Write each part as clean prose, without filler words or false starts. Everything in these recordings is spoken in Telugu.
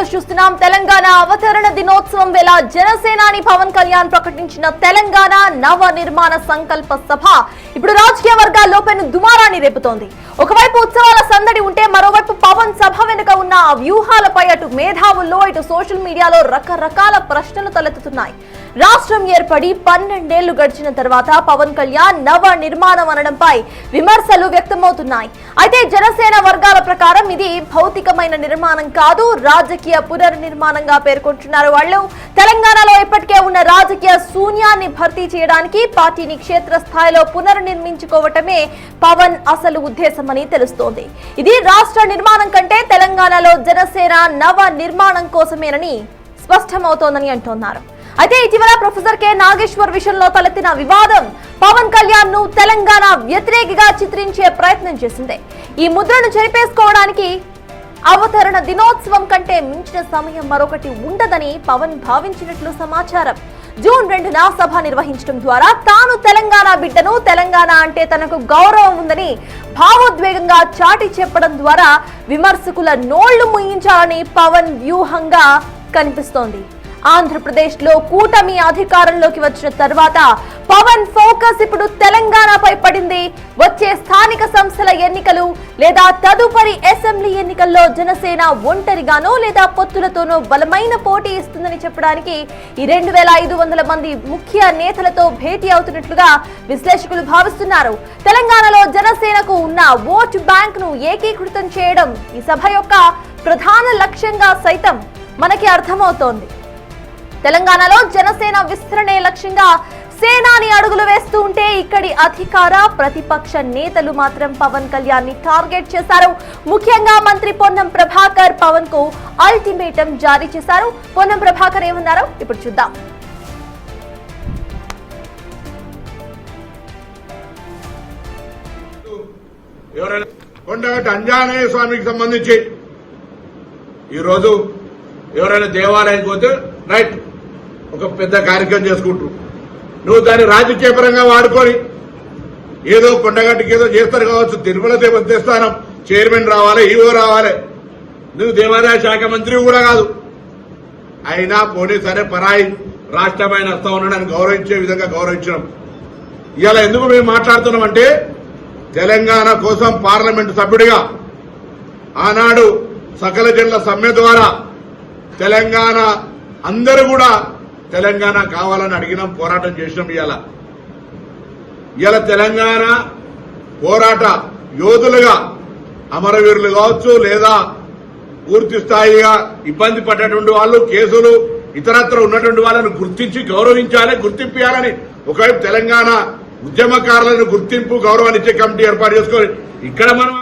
న్యూస్ చూస్తున్నాం. తెలంగాణ అవతరణ దినోత్సవం వేళ జనసేనాని పవన్ కళ్యాణ్ ప్రకటించిన తెలంగాణ నవ నిర్మాణ సంకల్ప సభ ఇప్పుడు రాజకీయ వర్గాల్లో పెను దుమారాన్ని రేపుతోంది. ఒకవైపు ఉత్సవాల సందడి ఉంటే మరోవైపు పవన్ సభ వెనుక ఉన్న వ్యూహాలపై అటు మేధావుల్లో ఇటు సోషల్ మీడియాలో రకరకాల ప్రశ్నలు తలెత్తుతున్నాయి. రాష్ట్రం ఏర్పడి 12 ఏళ్లు గడిచిన తర్వాత పవన్ కళ్యాణ్ నవ నిర్మాణం అనడంపై విమర్శలు వ్యక్తమవుతున్నాయి. అయితే జనసేన వర్గాల ప్రకారం ఇది భౌతికమైన నిర్మాణం కాదు, రాజకీయ పునర్నిర్మాణంగా పేర్కొంటున్నారు. వాళ్ళు తెలంగాణలో ఇప్పటికే ఉన్న రాజకీయ శూన్యాన్ని భర్తీ చేయడానికి పార్టీని క్షేత్రస్థాయిలో పునర్నిర్మించుకోవటమే పవన్ అసలు ఉద్దేశమని తెలుస్తోంది. ఇది రాష్ట్ర నిర్మాణం కంటే తెలంగాణలో జనసేన నవ నిర్మాణం కోసమేనని స్పష్టమవుతోందని అంటున్నారు. అయితే ఇటీవల ప్రొఫెసర్ కె నాగేశ్వర్ విషయంలో తలెత్తిన వివాదం పవన్ కళ్యాణ్ ను తెలంగాణ వ్యతిరేకిగా చిత్రించే ప్రయత్నం చేసింది. ఈ ముద్రను చెరిపేసుకోవడానికి అవతరణ దినోత్సవం కంటే మించిన సమయం మరొకటి ఉండదని పవన్ భావించినట్లు సమాచారం. జూన్ 2న సభ నిర్వహించడం ద్వారా తాను తెలంగాణ బిడ్డను, తెలంగాణ అంటే తనకు గౌరవం ఉందని భావోద్వేగంగా చాటి చెప్పడం ద్వారా విమర్శకుల నోళ్లు ముయించాలని పవన్ వ్యూహంగా కనిపిస్తోంది. ఆంధ్రప్రదేశ్ లో కూటమి అధికారంలోకి వచ్చిన తర్వాత పవన్ ఫోకస్ ఇప్పుడు తెలంగాణపై పడింది. వచ్చే స్థానిక సంస్థల ఎన్నికలు లేదా తదుపరి అసెంబ్లీ ఎన్నికల్లో జనసేన ఒంటరిగానో లేదా పొత్తులతోనో బలమైన పోటీ ఇస్తుందని చెప్పడానికి ఈ 2500 మంది ముఖ్య నేతలతో భేటీ అవుతున్నట్లుగా విశ్లేషకులు భావిస్తున్నారు. తెలంగాణలో జనసేనకు ఉన్న ఓటు బ్యాంక్ ను ఏకీకృతం చేయడం ఈ సభ యొక్క ప్రధాన లక్ష్యంగా సైతం మనకి అర్థమవుతోంది. తెలంగాణలో జనసేన విస్తరణే లక్ష్యంగా సేనాని అడుగులు వేస్తూ ఉంటే ఇక్కడి అధికార ప్రతిపక్ష నేతలు మాత్రం పవన్ కళ్యాణ్ ని టార్గెట్ చేశారు. ముఖ్యంగా మంత్రి పొన్నం ప్రభాకర్ పవన్ కు అల్టిమేటం జారీ చేశారు. పొన్నం ప్రభాకర్ ఏమన్నారో ఇప్పుడు చూద్దాం. కొండగట్టు అంజనేయ స్వామికి సంబంధించి ఈరోజు ఎవరైనా దేవాలయానికి పోతే రైట్ ఒక పెద్ద కార్యక్రమం చేసుకుంటారు. నువ్వు దాన్ని రాజకీయ పరంగా వాడుకొని ఏదో కొండగట్టుకి ఏదో చేస్తారు కావచ్చు. తిరుమల దేవస్థానం చైర్మన్ రావాలి, ఈవో రావాలి. నువ్వు దేవాదాయ శాఖ మంత్రి కూడా కాదు. అయినా పోనీ సరే పరాయి రాష్ట్రమైన వస్తా ఉండడానికి గౌరవించే విధంగా గౌరవించడం. ఇలా ఎందుకు మేము మాట్లాడుతున్నామంటే తెలంగాణ కోసం పార్లమెంటు సభ్యుడిగా ఆనాడు సకల జనుల సమ్మె ద్వారా తెలంగాణ అందరూ కూడా తెలంగాణ కావాలని అడిగినాం, పోరాటం చేసినాం. ఇవాళ తెలంగాణ పోరాట యోధులుగా అమరవీరులు కావచ్చు లేదా పూర్తి స్థాయిగా ఇబ్బంది పడ్డటువంటి వాళ్ళు, కేసులు ఇతరత్ర ఉన్నటువంటి వాళ్ళని గుర్తించి గౌరవించాలి, గుర్తింపాలని ఒకవైపు తెలంగాణ ఉద్యమకారులను గుర్తింపు గౌరవాన్ని ఇచ్చే కమిటీ ఏర్పాటు చేసుకొని ఇక్కడ మనం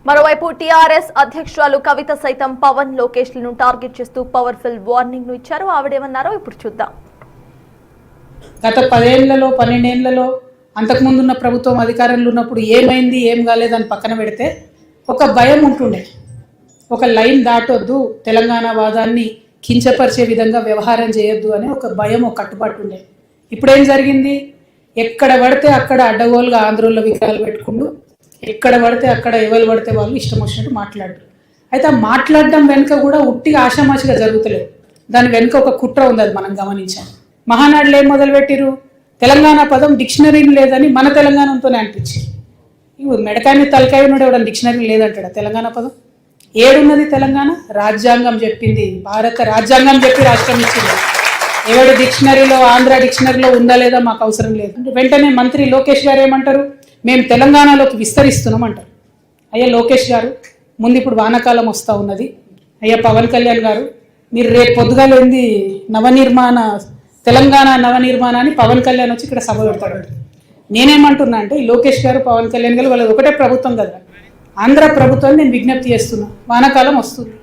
మరోవైపు టీఆర్ఎస్ అధ్యక్షురాలు కవిత సైతం పవన్ లోకేష్ లను టార్గెట్ చేస్తూ పవర్ఫుల్ వార్నింగ్ ను ఇచ్చారు. ఆవిడేమన్నారో ఇప్పుడు చూద్దాం. గత 10 ఏళ్లలో 12 ఏళ్లలో అంతకుముందున్న ప్రభుత్వం అధికారంలో ఉన్నప్పుడు ఏమైంది ఏం కాలేదని పక్కన పెడితే ఒక భయం ఉంటుండే. ఒక లైన్ దాటొద్దు, తెలంగాణ వాదాన్ని కించపరిచే విధంగా వ్యవహారం చేయొద్దు అనే ఒక భయం, ఒక కట్టుబాటు ఉండే. ఇప్పుడేం జరిగింది? ఎక్కడ పడితే అక్కడ అడ్డగోలుగా ఆంధ్రోళ్ళ విగ్రహాలు పెట్టుకుంటూ ఎక్కడ పడితే అక్కడ ఎవరు పడితే వాళ్ళు ఇష్టం వచ్చినట్టు మాట్లాడరు. అయితే ఆ మాట్లాడడం వెనుక కూడా ఉట్టిగా ఆషామాషిగా జరుగుతలేదు. దాని వెనుక ఒక కుట్ర ఉంది, అది మనం గమనించాం. మహానాడులు ఏం మొదలుపెట్టిరు? తెలంగాణ పదం డిక్షనరీని లేదని మన తెలంగాణతోనే అనిపించింది. ఇవి మెడకాయని తలకాయ ఉన్నాడు, ఎవడని డిక్షనరీ లేదంటాడా తెలంగాణ పదం? ఏడున్నది తెలంగాణ? రాజ్యాంగం చెప్పింది, భారత రాజ్యాంగం చెప్పి రాష్ట్రం ఇచ్చింది. ఎవడు డిక్షనరీలో ఆంధ్ర డిక్షనరీలో ఉందా లేదా మాకు అవసరం లేదు. వెంటనే మంత్రి లోకేష్ గారు ఏమంటారు? మేము తెలంగాణలోకి విస్తరిస్తున్నాం అంటారు. అయ్యా లోకేష్ గారు, ముందు ఇప్పుడు వానాకాలం వస్తూ ఉన్నది. అయ్యా పవన్ కళ్యాణ్ గారు, మీరు రేపు పొద్దుగాలేంది తెలంగాణ నవనిర్మాణాన్ని పవన్ కళ్యాణ్ వచ్చి ఇక్కడ సభ పెడతాడు. నేనేమంటున్నా అంటే ఈ లోకేష్ గారు పవన్ కళ్యాణ్ గారు వాళ్ళది ఒకటే ప్రభుత్వం కదా, ఆంధ్ర ప్రభుత్వాన్ని నేను విజ్ఞప్తి చేస్తున్నా, వానాకాలం వస్తుంది.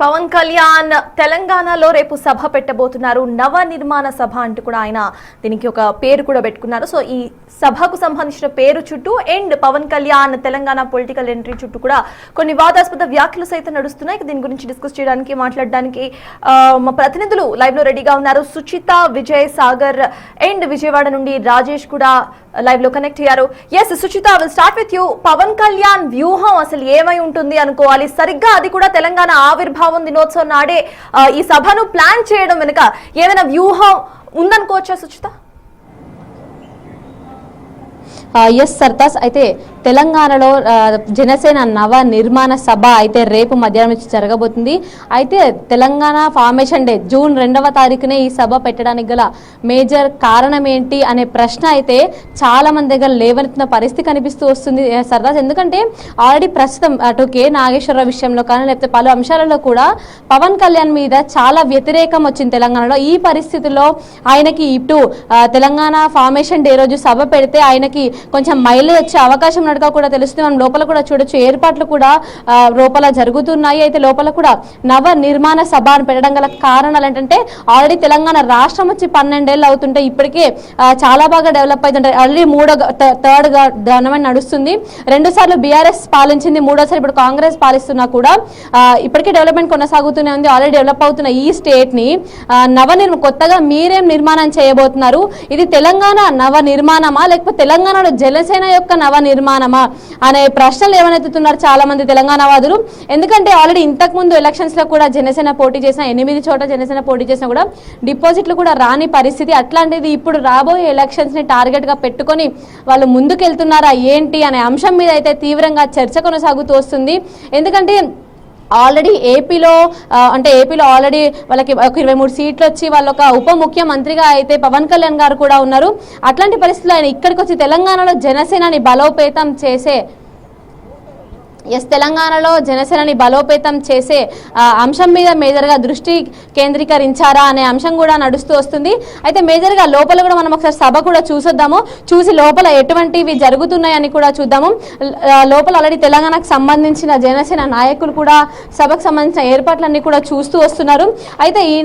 పవన్ కళ్యాణ్ తెలంగాణలో రేపు సభ పెట్టబోతున్నారు. నవ నిర్మాణ సభ అంటూ కూడా ఆయన దీనికి ఒక పేరు కూడా పెట్టుకున్నారు. సో ఈ సభకు సంబంధించిన పేరు చుట్టూ and Pawan Kalyan Telangana political entry చుట్టూ కూడా కొన్ని వివాదాస్పద వ్యాఖ్యలు సైతం నడుస్తున్నాయి. దీని గురించి డిస్కస్ చేయడానికి మాట్లాడడానికి మా ప్రతినిధులు లైవ్ లో రెడీగా ఉన్నారు. సుచిత, విజయ్ సాగర్ అండ్ విజయవాడ నుండి రాజేష్ కూడా లైవ్ లో కనెక్ట్ అయ్యారు. Yes Suchitha, will start with you. Pawan Kalyan వ్యూహం అసలు ఏమై ఉంటుంది అనుకోవాలి? సరిగ్గా అది కూడా తెలంగాణ ఆవిర్భావం దినోత్సవం నాడే ఈ సభను ప్లాన్ చేయడం వెనుక ఏమైనా వ్యూహం ఉందనుకోవచ్చా సుచిత? ఎస్ సర్తాస్, అయితే తెలంగాణలో జనసేన నవ నిర్మాణ సభ అయితే రేపు మధ్యాహ్నం నుంచి జరగబోతుంది. అయితే తెలంగాణ ఫార్మేషన్ డే జూన్ 2వ తారీఖునే ఈ సభ పెట్టడానికి గల మేజర్ కారణం ఏంటి అనే ప్రశ్న అయితే చాలా మంది దగ్గర లేవనెత్తిన పరిస్థితి కనిపిస్తూ వస్తుంది సర్దాస్. ఎందుకంటే ఆల్రెడీ ప్రస్తుతం అటు కె నాగేశ్వరరావు విషయంలో కానీ లేకపోతే పలు అంశాలలో కూడా పవన్ కళ్యాణ్ మీద చాలా వ్యతిరేకం వచ్చింది తెలంగాణలో. ఈ పరిస్థితుల్లో ఆయనకి ఇటు తెలంగాణ ఫార్మేషన్ డే రోజు సభ పెడితే ఆయనకి కొంచెం మైలేజ్ వచ్చే అవకాశం నడక కూడా తెలుస్తుంది. మనం లోపల కూడా చూడొచ్చు, ఏర్పాట్లు కూడా లోపల జరుగుతున్నాయి. అయితే లోపల కూడా నవ నిర్మాణ సభ అని పెట్టడం గల కారణాలు ఏంటంటే ఆల్రెడీ తెలంగాణ రాష్ట్రం వచ్చి 12 ఏళ్ళు అవుతుంటే ఇప్పటికే చాలా బాగా డెవలప్ అవుతుంటాయి. ఆల్రెడీ థర్డ్ గవర్నమెంట్ నడుస్తుంది. 2 సార్లు బీఆర్ఎస్ పాలించింది, 3వసారి ఇప్పుడు కాంగ్రెస్ పాలిస్తున్నా కూడా ఇప్పటికే డెవలప్మెంట్ కొనసాగుతూనే ఉంది. ఆల్రెడీ డెవలప్ అవుతున్న ఈ స్టేట్ ని కొత్తగా మీరేం నిర్మాణం చేయబోతున్నారు? ఇది తెలంగాణ నవ నిర్మాణమా లేకపోతే తెలంగాణలో జనసేన యొక్క నవ నిర్మాణమా అనే ప్రశ్నలు ఏమనెత్తుతున్నారు చాలా మంది తెలంగాణ వాదులు. ఎందుకంటే ఆల్రెడీ ఇంతకు ముందు ఎలక్షన్స్ లో కూడా జనసేన పోటీ చేసిన 8 చోట జనసేన పోటీ చేసినా కూడా డిపాజిట్లు కూడా రాని పరిస్థితి. అట్లాంటిది ఇప్పుడు రాబోయే ఎలక్షన్స్ ని టార్గెట్ గా పెట్టుకొని వాళ్ళు ముందుకెళ్తున్నారా ఏంటి అనే అంశం మీద అయితే తీవ్రంగా చర్చ కొనసాగుతూ వస్తుంది. ఎందుకంటే ఆల్రెడీ ఏపీలో ఆల్రెడీ వాళ్ళకి ఒక 23 సీట్లు వచ్చి వాళ్ళు ఒక ఉప ముఖ్యమంత్రిగా అయితే పవన్ కళ్యాణ్ గారు కూడా ఉన్నారు. అట్లాంటి పరిస్థితుల్లో ఆయన ఇక్కడికి వచ్చి తెలంగాణలో జనసేనని బలోపేతం చేసే తెలంగాణలో జనసేనని బలోపేతం చేసే అంశం మీద మేజర్గా దృష్టి కేంద్రీకరించారా అనే అంశం కూడా నడుస్తూ వస్తుంది. అయితే మేజర్గా లోపల కూడా మనం ఒకసారి సభ కూడా చూసొద్దాము, చూసి లోపల ఎటువంటివి జరుగుతున్నాయని కూడా చూద్దాము. లోపల ఆల్రెడీ తెలంగాణకు సంబంధించిన జనసేన నాయకులు కూడా సభకు సంబంధించిన ఏర్పాట్లన్నీ కూడా చూస్తూ వస్తున్నారు. అయితే ఈ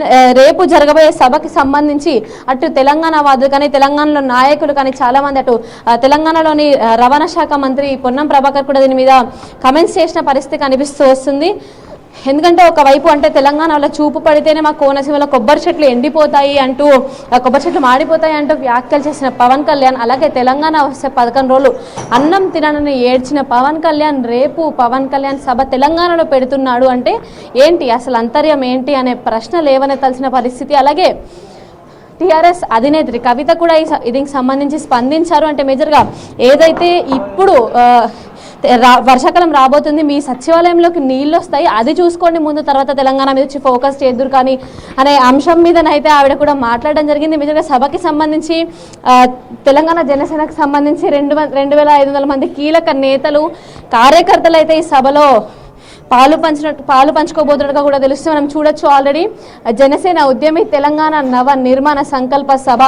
రేపు జరగబోయే సభకి సంబంధించి అటు తెలంగాణ వాదులు కానీ తెలంగాణలో నాయకులు కానీ చాలా మంది అటు తెలంగాణలోని రవాణా శాఖ మంత్రి పొన్నం ప్రభాకర్ కూడా దీని మీద కమెంట్స్ చేసిన పరిస్థితి కనిపిస్తూ వస్తుంది. ఎందుకంటే ఒకవైపు అంటే తెలంగాణలో చూపు పడితేనే మా కోనసీమలో కొబ్బరి చెట్లు ఎండిపోతాయి అంటూ కొబ్బరి చెట్లు మాడిపోతాయి అంటూ వ్యాఖ్యలు చేసిన పవన్ కళ్యాణ్, అలాగే తెలంగాణ వస్తే 11 రోజులు అన్నం తినని ఏడ్చిన పవన్ కళ్యాణ్ రేపు పవన్ కళ్యాణ్ సభ తెలంగాణలో పెడుతున్నాడు అంటే ఏంటి అసలు అంతర్యం ఏంటి అనే ప్రశ్న లేవనెత్తాల్సిన పరిస్థితి. అలాగే టీఆర్ఎస్ అధినేత్రి కవిత కూడా దీనికి సంబంధించి స్పందించారు. అంటే మేజర్గా ఏదైతే ఇప్పుడు వర్షాకాలం రాబోతుంది, మీ సచివాలయంలోకి నీళ్ళు వస్తాయి, అది చూసుకోండి ముందు, తర్వాత తెలంగాణ మీద వచ్చి ఫోకస్ చేద్దురు కానీ అనే అంశం మీదనైతే ఆవిడ కూడా మాట్లాడడం జరిగింది. మేజర్గా సభకి సంబంధించి తెలంగాణ జనసేనకు సంబంధించి 2,500 మంది కీలక నేతలు కార్యకర్తలు అయితే ఈ సభలో పాలు పంచుకోబోతున్నట్టుగా కూడా తెలుస్తుంది. మనం చూడొచ్చు ఆల్రెడీ జనసేన ఉద్యమి తెలంగాణ నవ నిర్మాణ సంకల్ప సభ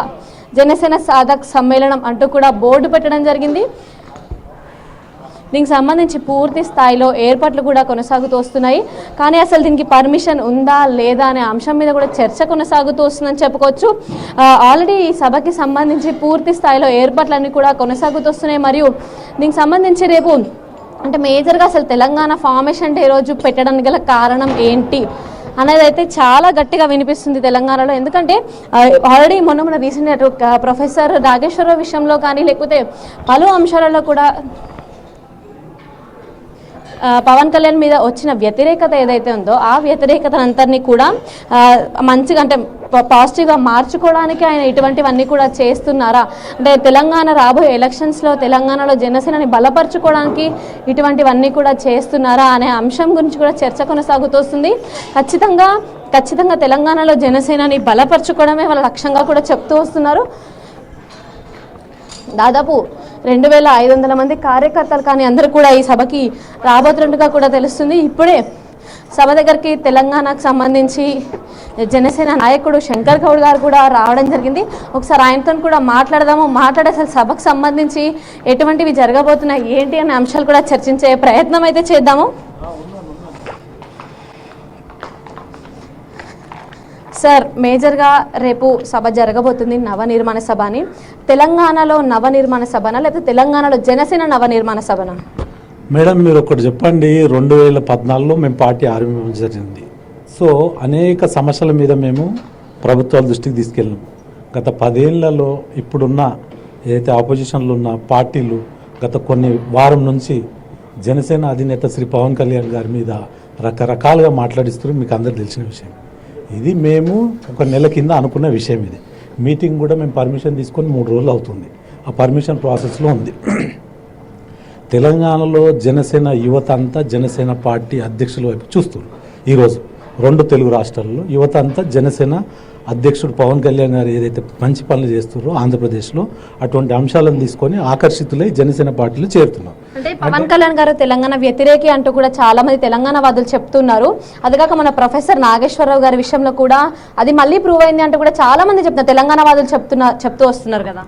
జనసేన సాధక్ సమ్మేళనం అంటూ కూడా బోర్డు పెట్టడం జరిగింది. దీనికి సంబంధించి పూర్తి స్థాయిలో ఏర్పాట్లు కూడా కొనసాగుతూ వస్తున్నాయి. కానీ అసలు దీనికి పర్మిషన్ ఉందా లేదా అనే అంశం మీద కూడా చర్చ కొనసాగుతూ వస్తుందని చెప్పుకోవచ్చు. ఆల్రెడీ ఈ సభకి సంబంధించి పూర్తి స్థాయిలో ఏర్పాట్లన్నీ కూడా కొనసాగుతూ వస్తున్నాయి. మరియు దీనికి సంబంధించి రేపు అంటే మేజర్గా అసలు తెలంగాణ ఫార్మేషన్ డే రోజు పెట్టడానికి గల కారణం ఏంటి అనేది అయితే చాలా గట్టిగా వినిపిస్తుంది తెలంగాణలో. ఎందుకంటే ఆల్రెడీ మొన్న రీసెంట్ ప్రొఫెసర్ నాగేశ్వరరావు విషయంలో కానీ లేకపోతే పలు అంశాలలో కూడా పవన్ కళ్యాణ్ మీద వచ్చిన వ్యతిరేకత ఏదైతే ఉందో ఆ వ్యతిరేకతనంతరినీ కూడా మంచిగా అంటే పాజిటివ్గా మార్చుకోవడానికి ఆయన ఇటువంటివన్నీ కూడా చేస్తున్నారా, అంటే తెలంగాణ రాబోయే ఎలక్షన్స్లో తెలంగాణలో జనసేనని బలపరచుకోవడానికి ఇటువంటివన్నీ కూడా చేస్తున్నారా అనే అంశం గురించి కూడా చర్చ కొనసాగుతూ వస్తుంది. ఖచ్చితంగా తెలంగాణలో జనసేనని బలపరచుకోవడమే వాళ్ళ లక్ష్యంగా కూడా చెప్తూ వస్తున్నారు. దాదాపు 2,500 మంది కార్యకర్తలు కానీ అందరూ కూడా ఈ సభకి రాబోతున్నట్టుగా కూడా తెలుస్తుంది. ఇప్పుడే సభ దగ్గరికి తెలంగాణకు సంబంధించి జనసేన నాయకుడు శంకర్ గౌడ్ గారు కూడా రావడం జరిగింది. ఒకసారి ఆయనతో కూడా మాట్లాడే అసలు సభకు సంబంధించి ఎటువంటివి జరగబోతున్నాయి ఏంటి అనే అంశాలు కూడా చర్చించే ప్రయత్నం అయితే చేద్దాము. సార్, మేజర్గా రేపు సభ జరగబోతుంది, నవనిర్మాణ సభ అని. తెలంగాణలో నవనిర్మాణ సభనా లేకపోతే తెలంగాణలో జనసేన నవనిర్మాణ సభనా? మేడం, మీరు ఒకటి చెప్పండి. 2014లో మేము పార్టీ ఆరంభించడం జరిగింది. సో అనేక సమస్యల మీద మేము ప్రభుత్వాల దృష్టికి తీసుకెళ్ళాం. గత 10 ఏళ్లలో ఇప్పుడున్న ఏదైతే ఆపోజిషన్లో ఉన్న పార్టీలు గత కొన్ని వారం నుంచి జనసేన అధినేత శ్రీ పవన్ కళ్యాణ్ గారి మీద రకరకాలుగా మాట్లాడిస్తున్నారు. మీకు అందరు తెలిసిన విషయం. ఇది మేము ఒక నెల కింద అనుకున్న విషయం. ఇది మీటింగ్ కూడా మేము పర్మిషన్ తీసుకొని 3 రోజులు అవుతుంది. ఆ పర్మిషన్ ప్రాసెస్లో ఉంది. తెలంగాణలో జనసేన యువత అంతా జనసేన పార్టీ అధ్యక్షుల వైపు చూస్తున్నారు. ఈరోజు 2 తెలుగు రాష్ట్రాల్లో యువత అంతా జనసేన అధ్యక్షుడు పవన్ కళ్యాణ్ గారు ఏదైతే మంచి పనులు చేస్తున్నారో ఆంధ్రప్రదేశ్లో అటువంటి అంశాలను తీసుకొని ఆకర్షితులై జనసేన పార్టీలో చేరుతున్నారు. అంటే పవన్ కళ్యాణ్ గారు తెలంగాణ వ్యతిరేకి అంటూ కూడా చాలా మంది తెలంగాణ వాదులు చెప్తున్నారు. అదిగాక మన ప్రొఫెసర్ నాగేశ్వరరావు గారి విషయంలో కూడా అది మళ్ళీ ప్రూవ్ అయింది అంటూ కూడా చాలా మంది చెప్తున్నారు. తెలంగాణ వాదులు చెప్తూ వస్తున్నారు కదా.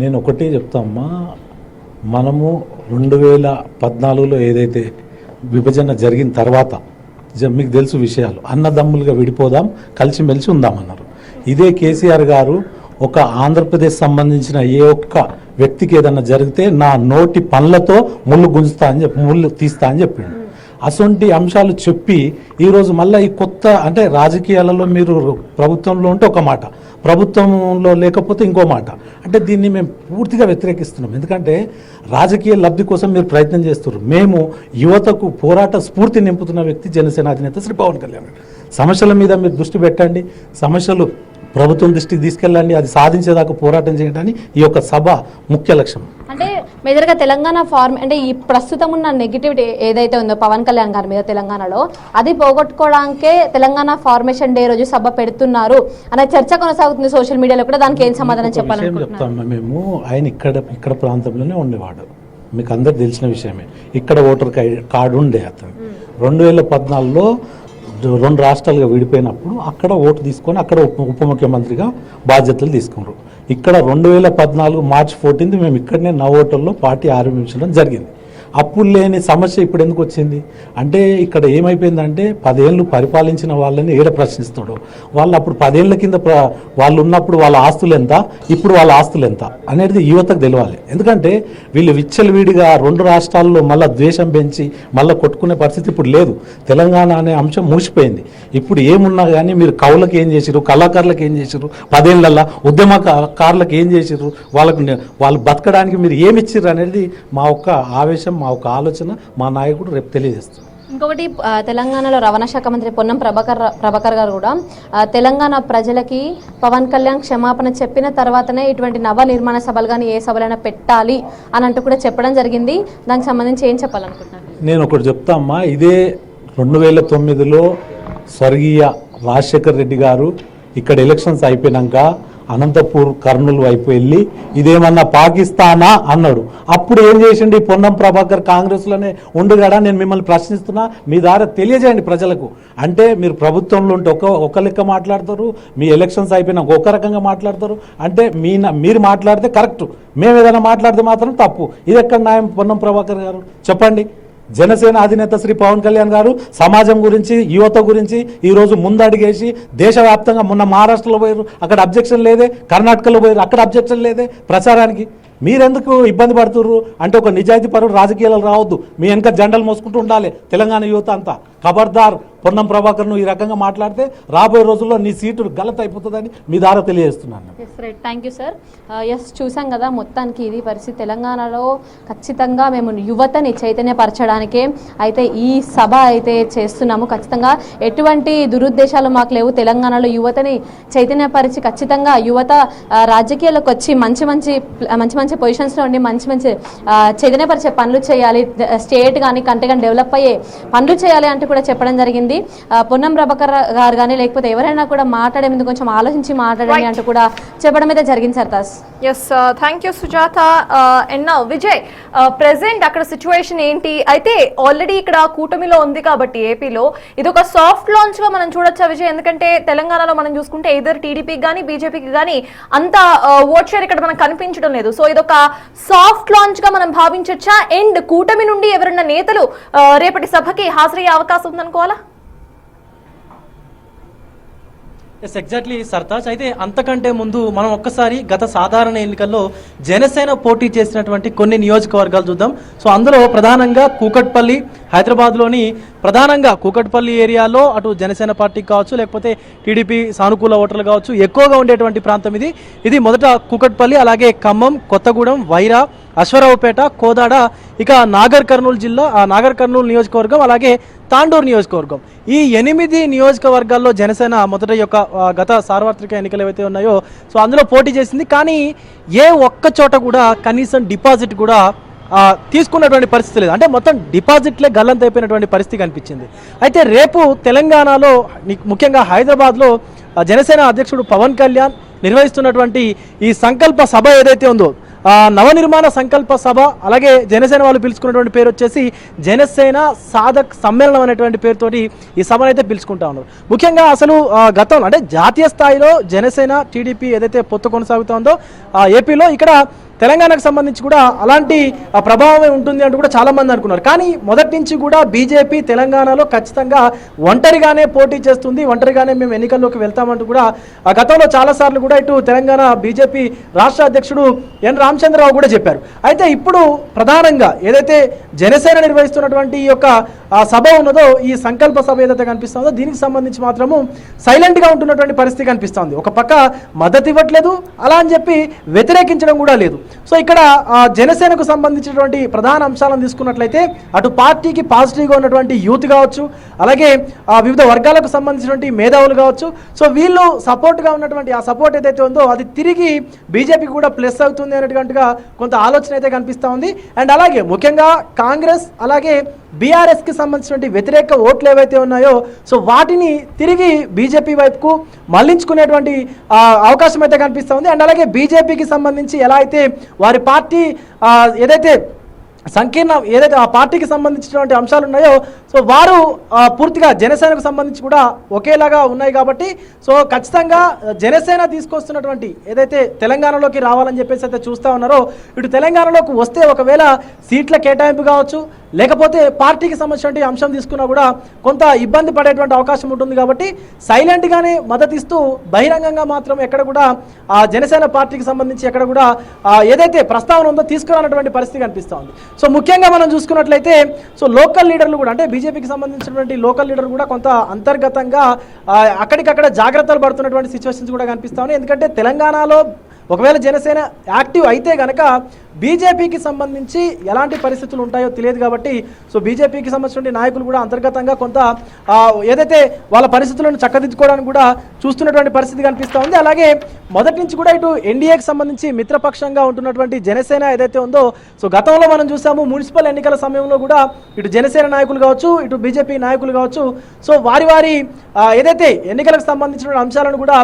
నేను ఒకటే చెప్తామ్మా, మనము 2014లో ఏదైతే విభజన జరిగిన తర్వాత మీకు తెలుసు విషయాలు, అన్నదమ్ములుగా విడిపోదాం, కలిసిమెలిసి ఉందామన్నారు. ఇదే కేసీఆర్ గారు ఒక ఆంధ్రప్రదేశ్ సంబంధించిన ఏ ఒక్క వ్యక్తికి ఏదన్నా జరిగితే నా నోటి పనులతో ముళ్ళు గుంజుతా అని చెప్పి ముళ్ళు తీస్తా అని చెప్పిండు. అటువంటి అంశాలు చెప్పి ఈరోజు మళ్ళీ ఈ కొత్త అంటే రాజకీయాలలో మీరు ప్రభుత్వంలో ఉంటే ఒక మాట, ప్రభుత్వంలో లేకపోతే ఇంకో మాట. అంటే దీన్ని మేము పూర్తిగా వ్యతిరేకిస్తున్నాం. ఎందుకంటే రాజకీయ లబ్ధి కోసం మీరు ప్రయత్నం చేస్తున్నారు. మేము యువతకు పోరాట స్ఫూర్తి నింపుతున్న వ్యక్తి జనసేన అధినేత శ్రీ పవన్ కళ్యాణ్. సమస్యల మీద మీరు దృష్టి పెట్టండి, సమస్యలు ప్రభుత్వం దృష్టికి తీసుకెళ్ళండి, అది సాధించేదాకా పోరాటం చేయడానికి ఈ యొక్క సభ ముఖ్య లక్ష్యం. అంటే మేజర్గా తెలంగాణ అంటే ఈ ప్రస్తుతం ఉన్న నెగిటివిటీ ఏదైతే ఉందో పవన్ కళ్యాణ్ గారి మీద తెలంగాణలో, అది పోగొట్టుకోవడానికే తెలంగాణ ఫార్మేషన్ డే రోజు సభ పెడుతున్నారు అనే చర్చ కొనసాగుతుంది సోషల్ మీడియాలో కూడా. దానికి ఏం సమాధానం చెప్తాము? మేము ఆయన ఇక్కడ ప్రాంతంలోనే ఉండేవాడు, మీకు అందరు తెలిసిన విషయమే. ఇక్కడ ఓటర్ కార్డు ఉండే అతను 2014లో 2 రాష్ట్రాలుగా విడిపోయినప్పుడు అక్కడ ఓటు తీసుకొని అక్కడ ఉప ముఖ్యమంత్రిగా బాధ్యతలు తీసుకున్నారు. ఇక్కడ 2014 మార్చి 14 మేము ఇక్కడనే నవోటల్లో పార్టీ ఆరంభించడం జరిగింది. అప్పుడు లేని సమస్య ఇప్పుడు ఎందుకు వచ్చింది అంటే ఇక్కడ ఏమైపోయిందంటే 10 ఏళ్ళు పరిపాలించిన వాళ్ళని ఏడ ప్రశ్నిస్తాడో, వాళ్ళు అప్పుడు 10 ఏళ్ల కింద వాళ్ళు ఉన్నప్పుడు వాళ్ళ ఆస్తులు ఎంత, ఇప్పుడు వాళ్ళ ఆస్తులు ఎంత అనేది యువతకు తెలియాలి. ఎందుకంటే వీళ్ళు విచ్చలవిడిగా 2 రాష్ట్రాల్లో మళ్ళీ ద్వేషం పెంచి మళ్ళీ కొట్టుకునే పరిస్థితి ఇప్పుడు లేదు. తెలంగాణ అనే అంశం ముగిసిపోయింది. ఇప్పుడు ఏమున్నా కానీ మీరు కవులకు ఏం చేసిరు, కళాకారులకు ఏం చేసిరు, 10 ఏళ్ళల్లో ఉద్యమకారులకు ఏం చేసిరు, వాళ్ళు బతకడానికి మీరు ఏమి ఇచ్చిర్రు అనేది మా ఒక్క ఆవేశం, మా ఒక ఆలోచన మా నాయకుడు రేపు తెలియజేస్తారు. ఇంకొకటి, తెలంగాణలో రవాణా శాఖ మంత్రి పొన్నం ప్రభాకర్ గారు కూడా తెలంగాణ ప్రజలకి పవన్ కళ్యాణ్ క్షమాపణ చెప్పిన తర్వాతనే ఇటువంటి నవ నిర్మాణ సభలు కానీ ఏ సభలైనా పెట్టాలి అని అంటూ కూడా చెప్పడం జరిగింది. దానికి సంబంధించి ఏం చెప్పాలనుకుంటున్నారు? నేను ఒకటి చెప్తామ్మా, ఇదే 2009లో స్వర్గీయ రాజశేఖర్ రెడ్డి గారు ఇక్కడ ఎలక్షన్స్ అయిపోయినాక అనంతపూర్ కర్నూలు వైపు వెళ్ళి ఇదేమన్నా పాకిస్తానా అన్నాడు. అప్పుడు ఏం చేసిండి పొన్నం ప్రభాకర్? కాంగ్రెస్లోనే ఉండుగడా. నేను మిమ్మల్ని ప్రశ్నిస్తున్నా, మీ ద్వారా తెలియజేయండి ప్రజలకు. అంటే మీరు ప్రభుత్వంలో ఉంటే ఒక లెక్క మాట్లాడతారు, మీ ఎలక్షన్స్ అయిపోయినాక ఒక రకంగా మాట్లాడతారు. అంటే మీరు మాట్లాడితే కరెక్ట్, మేము ఏదైనా మాట్లాడితే మాత్రం తప్పు. ఇది ఎక్కడ న్యాయం? పొన్నం ప్రభాకర్ గారు చెప్పండి. జనసేన అధినేత శ్రీ పవన్ కళ్యాణ్ గారు సమాజం గురించి, యువత గురించి ఈరోజు ముందడిగేసి దేశవ్యాప్తంగా మొన్న మహారాష్ట్రలో పోయారు, అక్కడ అబ్జెక్షన్ లేదే, కర్ణాటకలో పోయారు, అక్కడ అబ్జెక్షన్ లేదే ప్రచారానికి. మీరెందుకు ఇబ్బంది పడుతుర్రు? అంటే ఒక నిజాయితీ పరుడు రాజకీయాలు రావద్దు, మీ వెనక జెండలు మోసుకుంటూ ఉండాలి తెలంగాణ యువత అంతా. ఖబర్దార్ పొన్నం ప్రభాకర్ నువ్వు ఈ రకంగా మాట్లాడితే రాబోయే రోజుల్లో నీ సీటు గలత అయిపోతుందని మీ ద్వారా తెలియజేస్తున్నాను. Thank you sir. ఎస్, చూసాం కదా మొత్తానికి ఇది పరిస్థితి. తెలంగాణలో ఖచ్చితంగా మేము యువతని చైతన్యపరచడానికే అయితే ఈ సభ అయితే చేస్తున్నాము. ఖచ్చితంగా ఎటువంటి దురుద్దేశాలు మాకు లేవు. తెలంగాణలో యువతని చైతన్యపరిచి ఖచ్చితంగా యువత రాజకీయాలకు వచ్చి మంచి మంచి పొజిషన్స్లో ఉండి మంచి చైతన్యపరిచే పనులు చేయాలి, స్టేట్ కానీ కంట్రీ కానీ డెవలప్ అయ్యే పనులు చేయాలి అంటూ కూడా చెప్పడం జరిగింది. పొన్నం ప్రభాకర్ గారు కానీ లేకపోతే ఎవరైనా కూడా మాట్లాడే ముందు కొంచెం ఆలోచించి మాట్లాడండి అంటూ కూడా చెప్పడం అయితే జరిగింది. సర్తాస్. Yes, thank you Sujatha. And Vijay, present అక్కడ సిచ్యువేషన్ ఏంటి? అయితే ఆల్రెడీ ఇక్కడ కూటమిలో ఉంది కాబట్టి ఏపీలో ఇది ఒక సాఫ్ట్ లాంచ్ గా మనం చూడొచ్చా విజయ్? ఎందుకంటే తెలంగాణలో మనం చూసుకుంటే ఇద్దరు టీడీపీకి కానీ బీజేపీకి కానీ అంత ఓట్ షేర్ ఇక్కడ మనకు కనిపించడం లేదు. సో ఇదొక సాఫ్ట్ లాంచ్ గా మనం భావించొచ్చా? అండ్ కూటమి నుండి ఎవరన్నా నేతలు రేపటి సభకి హాజరయ్యే అవకాశం ఉందనుకోవాలా? Yes exactly Sartaj. అయితే అంతకంటే ముందు మనం ఒక్కసారి గత సాధారణ ఎన్నికల్లో జనసేన పోటీ చేసినటువంటి కొన్ని నియోజకవర్గాలు చూద్దాం. సో అందులో ప్రధానంగా కూకట్పల్లి, హైదరాబాద్లోని ప్రధానంగా కూకట్పల్లి ఏరియాలో అటు జనసేన పార్టీకి కావచ్చు, లేకపోతే టీడీపీ సానుకూల ఓటర్లు కావచ్చు, ఎక్కువగా ఉండేటువంటి ప్రాంతం ఇది మొదట కూకట్పల్లి, అలాగే ఖమ్మం, కొత్తగూడెం, వైరా, అశ్వరావుపేట, కోదాడ, ఇక నాగర్ కర్నూలు జిల్లా, నాగర్ కర్నూలు నియోజకవర్గం, అలాగే తాండూరు నియోజకవర్గం. ఈ 8 నియోజకవర్గాల్లో జనసేన మొదట యొక్క గత సార్వత్రిక ఎన్నికలు ఏవైతే ఉన్నాయో సో అందులో పోటీ చేసింది. కానీ ఏ ఒక్క చోట కూడా కనీసం డిపాజిట్ కూడా తీసుకున్నటువంటి పరిస్థితి లేదు. అంటే మొత్తం డిపాజిట్లే గల్లంతైపోయినటువంటి పరిస్థితి కనిపించింది. అయితే రేపు తెలంగాణలో ముఖ్యంగా హైదరాబాద్లో జనసేన అధ్యక్షుడు పవన్ కళ్యాణ్ నిర్వహిస్తున్నటువంటి ఈ సంకల్ప సభ ఏదైతే ఉందో, నవనిర్మాణ సంకల్ప సభ, అలాగే జనసేన వాళ్ళు పిలుచుకున్నటువంటి పేరు వచ్చేసి జనసేన సాధక్ సమ్మేళనం అనేటువంటి పేరుతోటి ఈ సభను అయితే పిలుచుకుంటా ఉన్నారు. ముఖ్యంగా అసలు గతంలో అంటే జాతీయ స్థాయిలో జనసేన టీడీపీ ఏదైతే పొత్తు కొనసాగుతుందో ఏపీలో, ఇక్కడ తెలంగాణకు సంబంధించి కూడా అలాంటి ప్రభావమే ఉంటుంది అంటూ కూడా చాలా మంది అనుకున్నారు. కానీ మొదటి నుంచి కూడా బీజేపీ తెలంగాణలో ఖచ్చితంగా ఒంటరిగానే పోటీ చేస్తుంది, ఒంటరిగానే మేము ఎన్నికల్లోకి వెళ్తామంటూ కూడా గతంలో చాలాసార్లు కూడా ఇటు తెలంగాణ బీజేపీ రాష్ట్ర అధ్యక్షుడు ఎన్ రామచంద్రరావు కూడా చెప్పారు. అయితే ఇప్పుడు ప్రధానంగా ఏదైతే జనసేన నిర్వహిస్తున్నటువంటి ఈ యొక్క సభ ఉన్నదో, ఈ సంకల్ప సభ ఏదైతే కనిపిస్తుందో దీనికి సంబంధించి మాత్రము సైలెంట్గా ఉంటున్నటువంటి పరిస్థితి కనిపిస్తుంది. ఒక పక్క మద్దతు ఇవ్వట్లేదు, అలా అని చెప్పి వ్యతిరేకించడం కూడా లేదు. సో ఇక్కడ జనసేనకు సంబంధించినటువంటి ప్రధాన అంశాలను తీసుకున్నట్లయితే అటు పార్టీకి పాజిటివ్గా ఉన్నటువంటి యూత్ కావచ్చు, అలాగే వివిధ వర్గాలకు సంబంధించినటువంటి మేధావులు కావచ్చు, సో వీళ్ళు సపోర్ట్గా ఉన్నటువంటి ఆ సపోర్ట్ ఏదైతే ఉందో అది తిరిగి బీజేపీ కూడా ప్లస్ అవుతుంది అనేటువంటిగా కొంత ఆలోచన అయితే కనిపిస్తూ ఉంది. అండ్ అలాగే ముఖ్యంగా కాంగ్రెస్ అలాగే బీఆర్ఎస్కి సంబంధించినటువంటి వ్యతిరేక ఓట్లు ఏవైతే ఉన్నాయో సో వాటిని తిరిగి బీజేపీ వైపుకు మళ్లించుకునేటువంటి అవకాశం అయితే కనిపిస్తూ ఉంది. అండ్ అలాగే బీజేపీకి సంబంధించి ఎలా అయితే వారి పార్టీ ఏదైతే ఏదైతే ఆ పార్టీకి సంబంధించినటువంటి అంశాలు ఉన్నాయో సో వారు పూర్తిగా జనసేనకు సంబంధించి కూడా ఒకేలాగా ఉన్నాయి కాబట్టి సో ఖచ్చితంగా జనసేన తీసుకొస్తున్నటువంటి ఏదైతే తెలంగాణలోకి రావాలని చెప్పేసి అయితే చూస్తూ ఉన్నారో, ఇటు తెలంగాణలోకి వస్తే ఒకవేళ సీట్ల కేటాయింపు కావచ్చు, లేకపోతే పార్టీకి సంబంధించినటువంటి అంశం తీసుకున్నా కూడా కొంత ఇబ్బంది పడేటువంటి అవకాశం ఉంటుంది. కాబట్టి సైలెంట్గానే మద్దతిస్తూ బహిరంగంగా మాత్రం ఎక్కడ కూడా జనసేన పార్టీకి సంబంధించి ఎక్కడ కూడా ఏదైతే ప్రస్తావన ఉందో తీసుకురానటువంటి పరిస్థితి కనిపిస్తూ ఉంది. సో ముఖ్యంగా మనం చూసుకున్నట్లయితే సో లోకల్ లీడర్లు కూడా అంటే బీజేపీకి సంబంధించినటువంటి లోకల్ లీడర్లు కూడా కొంత అంతర్గతంగా అక్కడికక్కడ జాగ్రత్తలు పడుతున్నటువంటి సిచ్యువేషన్స్ కూడా కనిపిస్తూ ఉన్నాయి. ఎందుకంటే తెలంగాణలో ఒకవేళ జనసేన యాక్టివ్ అయితే కనుక బీజేపీకి సంబంధించి ఎలాంటి పరిస్థితులు ఉంటాయో తెలియదు. కాబట్టి సో బీజేపీకి సంబంధించిన నాయకులు కూడా అంతర్గతంగా కొంత ఏదైతే వాళ్ళ పరిస్థితులను చక్కదిద్దుకోవడానికి కూడా చూస్తున్నటువంటి పరిస్థితి కనిపిస్తూ ఉంది. అలాగే మొదటి నుంచి కూడా ఇటు ఎన్డీఏకి సంబంధించి మిత్రపక్షంగా ఉంటున్నటువంటి జనసేన ఏదైతే ఉందో సో గతంలో మనం చూసాము మున్సిపల్ ఎన్నికల సమయంలో కూడా ఇటు జనసేన నాయకులు కావచ్చు, ఇటు బీజేపీ నాయకులు కావచ్చు, సో వారి ఏదైతే ఎన్నికలకు సంబంధించిన అంశాలను కూడా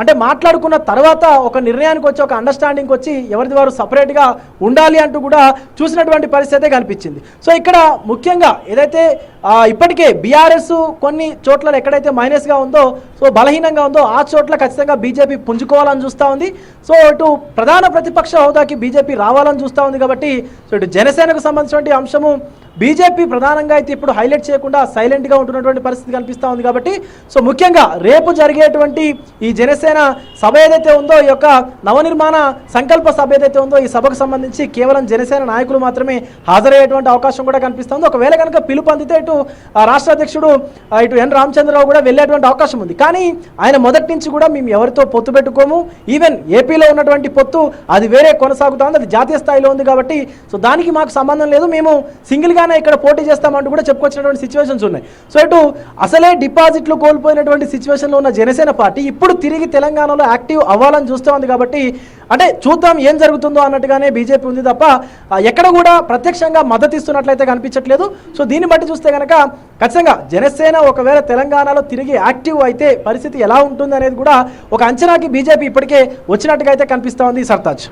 అంటే మాట్లాడుకున్న తర్వాత ఒక నిర్ణయానికి వచ్చి ఒక అండర్స్టాండింగ్కి వచ్చి ఎవరిది వారు సపరేట్గా ఉండాలి అంటూ కూడా చూసినటువంటి పరిస్థితి కనిపించింది. సో ఇక్కడ ముఖ్యంగా ఏదైతే ఇప్పటికే బీఆర్ఎస్ కొన్ని చోట్ల ఎక్కడైతే మైనస్గా ఉందో సో బలహీనంగా ఉందో ఆ చోట్ల ఖచ్చితంగా బీజేపీ పుంజుకోవాలని చూస్తూ ఉంది. సో ఇటు ప్రధాన ప్రతిపక్ష హోదాకి బీజేపీ రావాలని చూస్తూ ఉంది. కాబట్టి సో ఇటు జనసేనకు సంబంధించినటువంటి అంశము బీజేపీ ప్రధానంగా అయితే ఇప్పుడు హైలైట్ చేయకుండా సైలెంట్గా ఉంటున్నటువంటి పరిస్థితి కనిపిస్తూ ఉంది. కాబట్టి సో ముఖ్యంగా రేపు జరిగేటువంటి ఈ జనసేన సభ ఏదైతే ఉందో, ఈ యొక్క నవనిర్మాణ సంకల్ప సభ ఏదైతే ఉందో ఈ సభకు సంబంధించి కేవలం జనసేన నాయకులు మాత్రమే హాజరయ్యేటువంటి అవకాశం కూడా కనిపిస్తుంది. ఒకవేళ కనుక పిలుపు అందితే ఇటు రాష్ట్ర అధ్యక్షుడు ఇటు ఎన్ రామచంద్రరావు కూడా వెళ్ళేటువంటి అవకాశం ఉంది. కానీ ఆయన మొదటి నుంచి కూడా మేము ఎవరితో పొత్తు పెట్టుకోము, ఈవెన్ ఏపీలో ఉన్నటువంటి పొత్తు అది వేరే కొనసాగుతా ఉంది, అది జాతీయ స్థాయిలో ఉంది. కాబట్టి సో దానికి మాకు సంబంధం లేదు, మేము సింగిల్గా ఇక్కడ పోటీ చేస్తామంటూ కూడా చెప్పుకొచ్చినటువంటి సిచ్యువేషన్స్ ఉన్నాయి. సో ఇటు అసలే డిపాజిట్లు కోల్పోయినటువంటి సిచ్యువేషన్లో ఉన్న జనసేన పార్టీ ఇప్పుడు తిరిగి తెలంగాణలో యాక్టివ్ అవ్వాలని చూస్తూ ఉంది. కాబట్టి అంటే చూద్దాం ఏం జరుగుతుందో అన్నట్టుగానే బీజేపీ ఉంది తప్ప ఎక్కడ కూడా ప్రత్యక్షంగా మద్దతు ఇస్తున్నట్లయితే కనిపించట్లేదు. సో దీన్ని బట్టి చూస్తే కనుక ఖచ్చితంగా జనసేన ఒకవేళ తెలంగాణలో తిరిగి యాక్టివ్ అయితే పరిస్థితి ఎలా ఉంటుంది అనేది కూడా ఒక అంచనాకి బీజేపీ ఇప్పటికే వచ్చినట్టుగా అయితే కనిపిస్తూ ఉంది. సర్తాజ్.